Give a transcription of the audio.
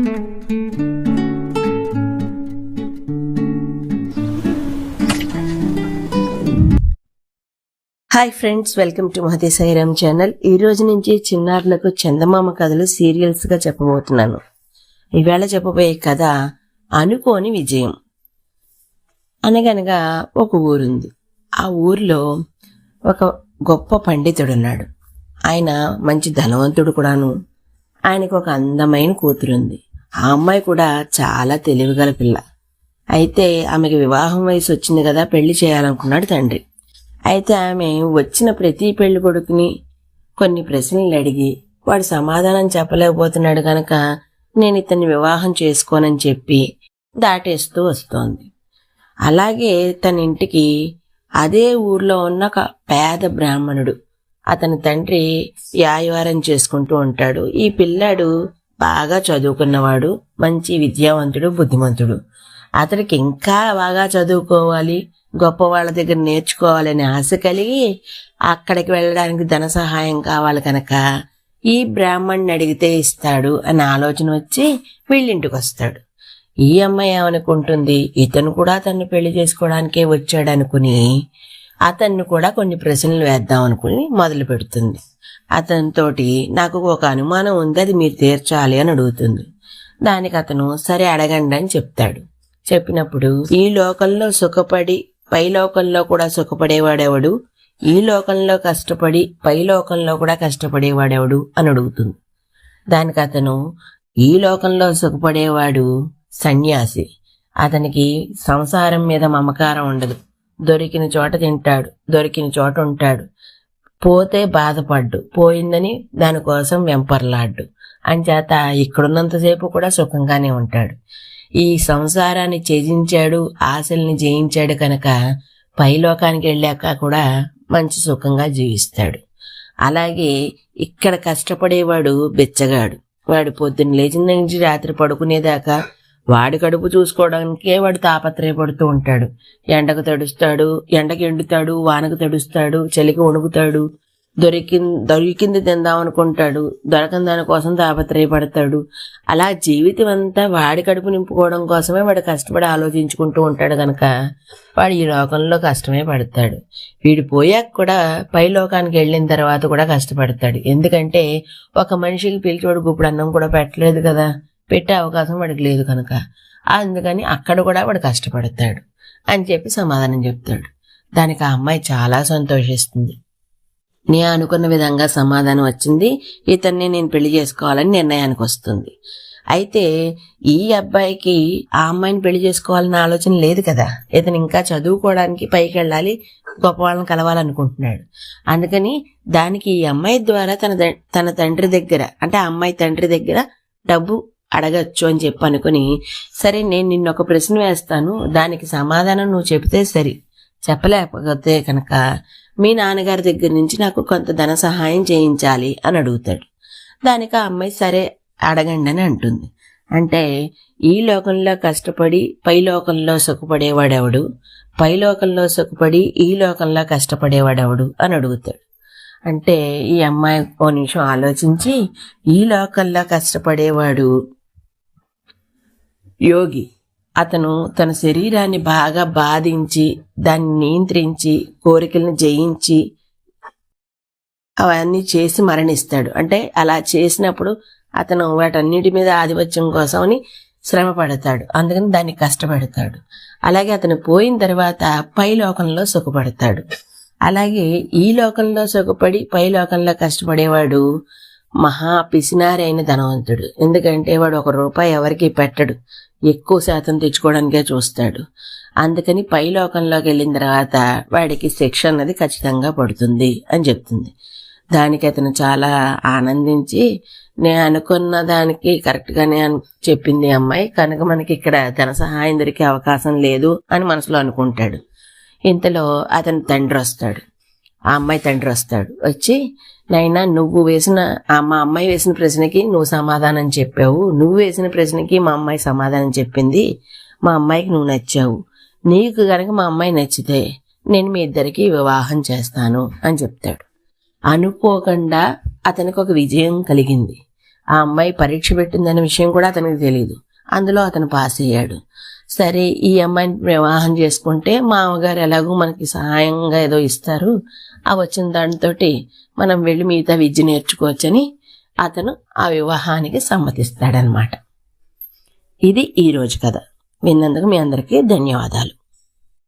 Hi friends, welcome to Mahathi Sairam channel. ఈ రోజు నుంచి చిన్నారులకు చందమామ కథలు సీరియల్స్ గా చెప్పబోతున్నాను. ఈవేళ చెప్పబోయే కథ అనుకోని విజయం. అనగనగా ఒక ఊరుంది. ఆ ఊరిలో ఒక గొప్ప పండితుడున్నాడు. ఆయన మంచి ధనవంతుడు కూడాను. ఆయనకు ఒక అందమైన కూతురుంది. ఆ అమ్మాయి కూడా చాలా తెలివిగల పిల్ల. అయితే ఆమెకి వివాహం వయసు వచ్చింది కదా, పెళ్లి చేయాలనుకున్నాడు తండ్రి. అయితే ఆమె వచ్చిన ప్రతి పెళ్లి కొడుకుని కొన్ని ప్రశ్నలు అడిగి వాడు సమాధానం చెప్పలేకపోతున్నాడు కనుక నేను ఇతన్ని వివాహం చేసుకోనని చెప్పి దాటేస్తూ వస్తోంది. అలాగే తన ఇంటికి అదే ఊర్లో ఉన్న ఒక పేద బ్రాహ్మణుడు, అతని తండ్రి యాయవారం చేసుకుంటూ ఉంటాడు. ఈ పిల్లాడు బాగా చదువుకున్నవాడు, మంచి విద్యావంతుడు, బుద్ధిమంతుడు. అతనికి ఇంకా బాగా చదువుకోవాలి, గొప్ప వాళ్ళ దగ్గర నేర్చుకోవాలనే ఆశ కలిగి అక్కడికి వెళ్ళడానికి ధన సహాయం కావాలి కనుక ఈ బ్రాహ్మణ్ణి అడిగితే ఇస్తాడు అనే ఆలోచన వచ్చి వీళ్ళింటికి వస్తాడు. ఈ అమ్మాయి ఏమనుకుంటుంది, ఇతను కూడా తను పెళ్లి చేసుకోవడానికే వచ్చాడు అనుకుని అతన్ని కూడా కొన్ని ప్రశ్నలు వేద్దాం అనుకుని మొదలు పెడుతుంది. అతనితోటి నాకు ఒక అనుమానం ఉంది, అది మీరు తీర్చాలి అని అడుగుతుంది. దానికి అతను సరే అడగండి అని చెప్తాడు. చెప్పినప్పుడు ఈ లోకంలో సుఖపడి పై లోకంలో కూడా సుఖపడేవాడెవడు, ఈ లోకంలో కష్టపడి పై లోకంలో కూడా కష్టపడేవాడెవడు అని అడుగుతుంది. దానికి అతను ఈ లోకంలో సుఖపడేవాడు సన్యాసి. అతనికి సంసారం మీద మమకారం ఉండదు. దొరికిన చోట తింటాడు, దొరికిన చోట ఉంటాడు, పోతే బాధపడ్డు, పోయిందని దానికోసం వెంపర్లాడ్డు. అంచేత ఇక్కడున్నంతసేపు కూడా సుఖంగానే ఉంటాడు. ఈ సంసారాన్ని త్యజించాడు, ఆశల్ని జయించాడు కనుక పైలోకానికి వెళ్ళాక కూడా మంచి సుఖంగా జీవిస్తాడు. అలాగే ఇక్కడ కష్టపడేవాడు బెచ్చగాడు. వాడు పొద్దున్న లేచిన నుంచి రాత్రి పడుకునేదాకా వాడి కడుపు చూసుకోవడానికే వాడు తాపత్రయపడుతూ ఉంటాడు. ఎండకు తడుస్తాడు, ఎండకి ఎండుతాడు, వానకు తడుస్తాడు, చలికి వణుకుతాడు, దొరికింది తిందాం అనుకుంటాడు, దొరకని దానికోసం తాపత్రయపడతాడు. అలా జీవితం అంతా వాడి కడుపు నింపుకోవడం కోసమే వాడు కష్టపడి ఆలోచించుకుంటూ ఉంటాడు కనుక వాడు ఈ లోకంలో కష్టమే పడతాడు. వీడు పోయాక కూడా పై లోకానికి వెళ్ళిన తర్వాత కూడా కష్టపడతాడు. ఎందుకంటే ఒక మనిషికి పిలిచివాడు గుప్పుడు అన్నం కూడా పెట్టలేదు కదా, పెట్టే అవకాశం వాడికి లేదు కనుక అందుకని అక్కడ కూడా వాడు కష్టపడతాడు అని చెప్పి సమాధానం చెప్తాడు. దానికి ఆ అమ్మాయి చాలా సంతోషిస్తుంది. నేను అనుకున్న విధంగా సమాధానం వచ్చింది, ఇతన్ని నేను పెళ్లి చేసుకోవాలని నిర్ణయానికి వస్తుంది. అయితే ఈ అబ్బాయికి ఆ అమ్మాయిని పెళ్లి చేసుకోవాలన్న ఆలోచన లేదు కదా. ఇతను ఇంకా చదువుకోవడానికి పైకి వెళ్ళాలి, గొప్ప వాళ్ళని కలవాలనుకుంటున్నాడు. అందుకని దానికి ఈ అమ్మాయి ద్వారా తన తండ్రి దగ్గర, అంటే ఆ అమ్మాయి తండ్రి దగ్గర డబ్బు అడగచ్చు అని చెప్పి అనుకుని, సరే నేను నిన్ను ఒక ప్రశ్న వేస్తాను, దానికి సమాధానం నువ్వు చెబితే సరి, చెప్పలేకపోతే కనుక మీ నాన్నగారి దగ్గర నుంచి నాకు కొంత ధన సహాయం చేయించాలి అని అడుగుతాడు. దానికి ఆ అమ్మాయి సరే అడగండి అని అంటుంది. అంటే ఈ లోకంలో కష్టపడి పై లోకంలో సుఖపడేవాడెవడు, పై లోకంలో సుఖపడి ఈ లోకంలో కష్టపడేవాడెవడు అని అడుగుతాడు. అంటే ఈ అమ్మాయి ఓ నిమిషం ఆలోచించి, ఈ లోకంలో కష్టపడేవాడు యోగి. అతను తన శరీరాన్ని బాగా బాధించి దాన్ని నియంత్రించి కోరికలను జయించి అవన్నీ చేసి మరణిస్తాడు. అంటే అలా చేసినప్పుడు అతను వాటన్నిటి మీద ఆధిపత్యం కోసమని శ్రమ పడతాడు, అందుకని దాన్ని కష్టపడతాడు. అలాగే అతను పోయిన తర్వాత పై లోకంలో సుఖపడతాడు. అలాగే ఈ లోకంలో సుఖపడి పై లోకంలో కష్టపడేవాడు మహా పిసినారైన ధనవంతుడు. ఎందుకంటే వాడు ₹1 ఎవరికి పెట్టడు, ఎక్కువ శాతం తెచ్చుకోవడానికే చూస్తాడు. అందుకని పై లోకంలోకి వెళ్ళిన తర్వాత వాడికి శిక్ష అన్నది ఖచ్చితంగా పడుతుంది అని చెప్తుంది. దానికి అతను చాలా ఆనందించి, నేను అనుకున్న దానికి కరెక్ట్గానే చెప్పింది అమ్మాయి కనుక మనకి ఇక్కడ ధన సహాయం దొరికే అవకాశం లేదు అని మనసులో అనుకుంటాడు. ఇంతలో అతని తండ్రి వస్తాడు, ఆ అమ్మాయి తండ్రి వస్తాడు. వచ్చి, నైనా నువ్వు మా అమ్మాయి వేసిన ప్రశ్నకి నువ్వు సమాధానం చెప్పావు, నువ్వు వేసిన ప్రశ్నకి మా అమ్మాయి సమాధానం చెప్పింది, మా అమ్మాయికి నువ్వు నచ్చావు, నీకు గనక మా అమ్మాయి నచ్చితే నేను మీ ఇద్దరికి వివాహం చేస్తాను అని చెప్తాడు. అనుకోకుండా అతనికి ఒక విజయం కలిగింది. ఆ అమ్మాయి పరీక్ష పెట్టిందనే విషయం కూడా అతనికి తెలియదు. అందులో అతను పాస్ అయ్యాడు. సరే, ఈ అమ్మాయిని వివాహం చేసుకుంటే మామగారు ఎలాగో మనకి సహాయంగా ఏదో ఇస్తారు, ఆ వచ్చిన దానితో మనం వెళ్ళి మిగతా విద్య నేర్చుకోవచ్చని అతను ఆ వివాహానికి సమ్మతిస్తాడనమాట. ఇది ఈరోజు కథ. విన్నందుకు మీ అందరికీ ధన్యవాదాలు.